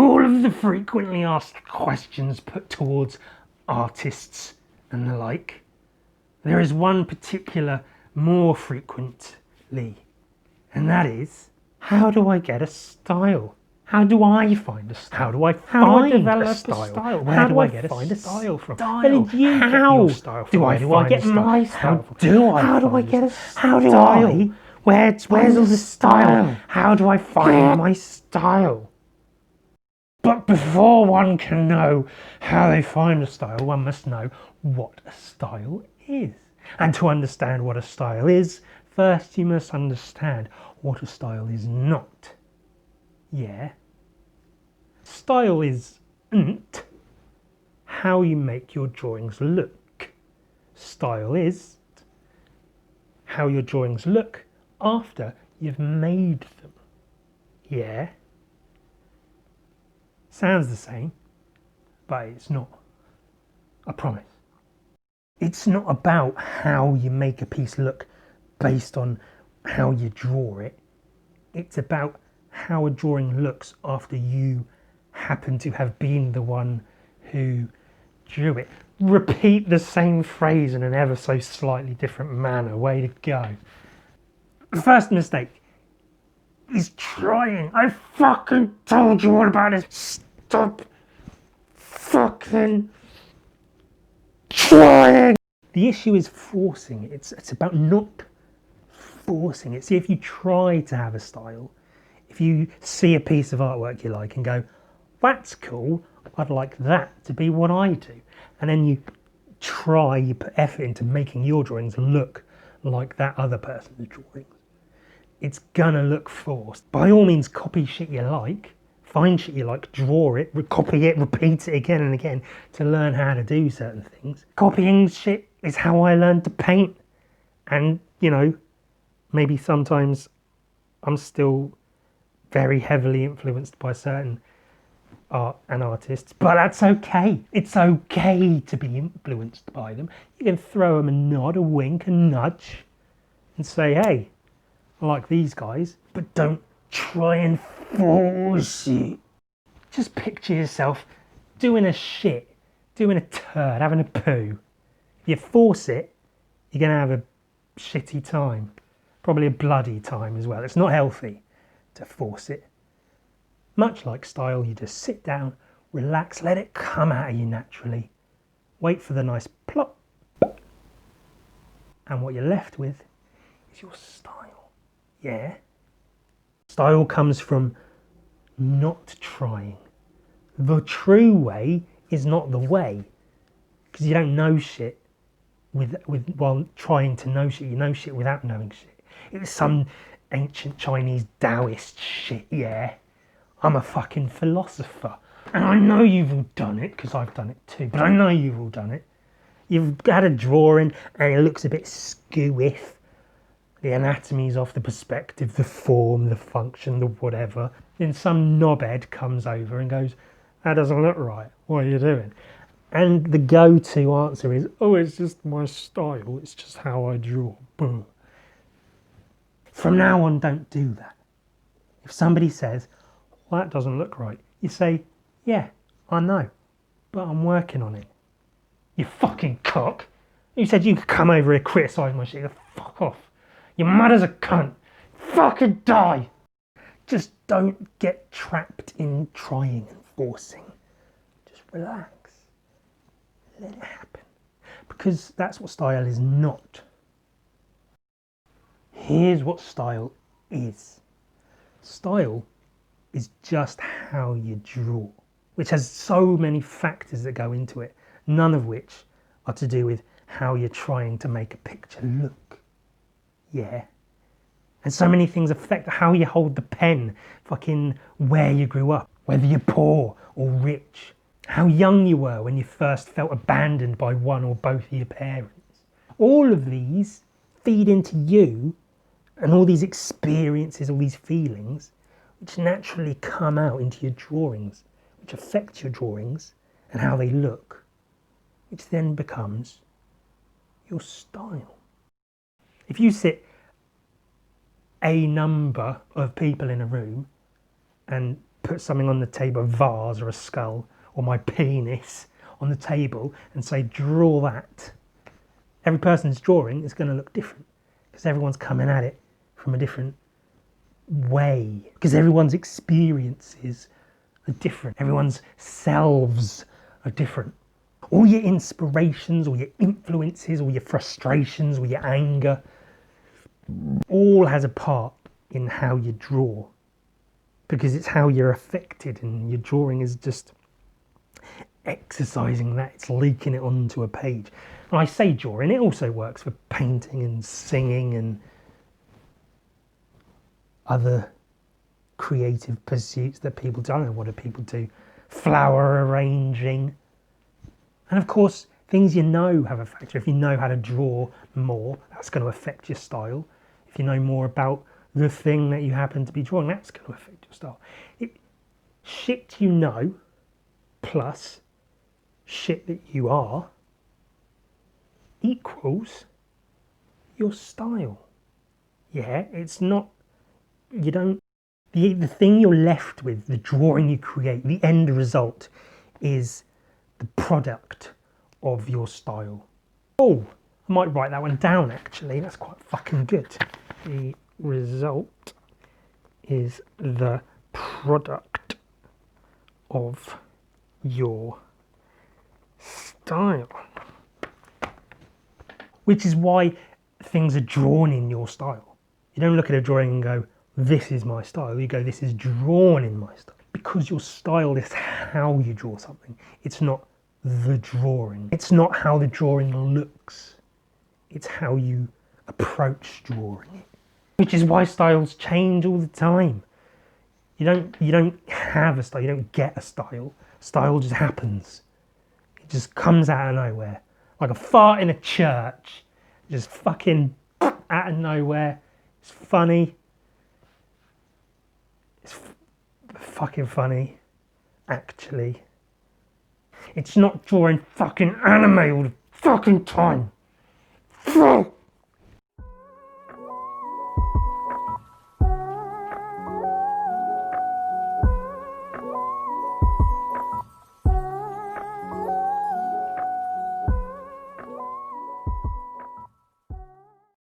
all of the frequently asked questions put towards artists and the like, there is one particular more frequently, and that is, how do I get a style? How do I find a style? How do I develop a style? Where do I find a style from? Where did you get your style from? Where do I get my style from? How do I get a style? Where's all the style? How do I find my style? But before one can know how they find a style, one must know what a style is. And to understand what a style is, first you must understand what a style is not. Yeah. Style isn't how you make your drawings look. Style is how your drawings look after you've made them. Yeah. Sounds the same, but it's not. I promise. It's not about how you make a piece look based on how you draw it. It's about how a drawing looks after you happen to have been the one who drew it. Repeat the same phrase in an ever so slightly different manner. Way to go. The first mistake is trying. I fucking told you all about it. Stop fucking trying. The issue is forcing it. It's about not forcing it. See, if you try to have a style, if you see a piece of artwork you like and go, that's cool, I'd like that to be what I do, and then you put effort into making your drawings look like that other person's drawings, it's gonna look forced. By all means, copy shit you like, find shit you like, draw it, copy it, repeat it again and again to learn how to do certain things. Copying shit is how I learned to paint, and maybe sometimes I'm still very heavily influenced by certain art and artists, but that's okay. It's okay to be influenced by them. You can throw them a nod, a wink, a nudge, and say, hey, I like these guys, but don't try and force it. Just picture yourself doing a shit, doing a turd, having a poo. If you force it, you're going to have a shitty time. Probably a bloody time as well. It's not healthy to force it. Much like style, you just sit down, relax, let it come out of you naturally. Wait for the nice plop. And what you're left with is your style. Yeah? Style comes from not trying. The true way is not the way. Because you don't know shit while trying to know shit. You know shit without knowing shit. It was some ancient Chinese Taoist shit, yeah. I'm a fucking philosopher. And I know you've all done it, because I've done it too, but I know you've all done it. You've had a drawing and it looks a bit skew-if. The anatomy's off, the perspective, the form, the function, the whatever. Then some knobhead comes over and goes, that doesn't look right. What are you doing? And the go-to answer is, oh, it's just my style. It's just how I draw. Boom. From now on, don't do that. If somebody says, well, that doesn't look right, you say, yeah, I know, but I'm working on it. You fucking cock. You said you could come over here and criticise my shit. Fuck off. Your mother's a cunt. Fucking die. Just don't get trapped in trying and forcing. Just relax. Let it happen. Because that's what style is not. Here's what style is. Style is just how you draw, which has so many factors that go into it, none of which are to do with how you're trying to make a picture look. Yeah. And so many things affect how you hold the pen, fucking where you grew up, whether you're poor or rich, how young you were when you first felt abandoned by one or both of your parents. All of these feed into you and all these experiences, all these feelings, which naturally come out into your drawings, which affect your drawings and how they look, which then becomes your style. If you sit a number of people in a room and put something on the table, a vase or a skull or my penis on the table and say, draw that, every person's drawing is going to look different because everyone's coming at it from a different way, because everyone's experiences are different, everyone's selves are different. All your inspirations, all your influences, all your frustrations, all your anger, all has a part in how you draw, because it's how you're affected, and your drawing is just exercising that, it's leaking it onto a page. And I say drawing, it also works for painting and singing and other creative pursuits that people do. I don't know, what do people do? Flower arranging. And of course, things you know have a factor. If you know how to draw more, that's going to affect your style. If you know more about the thing that you happen to be drawing, that's going to affect your style. Shit you know plus shit that you are equals your style. Yeah, it's not, you don't, the thing you're left with, the drawing you create, the end result is the product of your style. Oh, I might write that one down actually, that's quite fucking good. The result is the product of your style. Which is why things are drawn in your style. You don't look at a drawing and go, this is my style. You go, this is drawn in my style. Because your style is how you draw something. It's not the drawing. It's not how the drawing looks. It's how you approach drawing it. Which is why styles change all the time. You don't have a style, you don't get a style. Style just happens. It just comes out of nowhere. Like a fart in a church. Just fucking out of nowhere. It's funny. It's fucking funny, actually. It's not drawing fucking anime all the fucking time.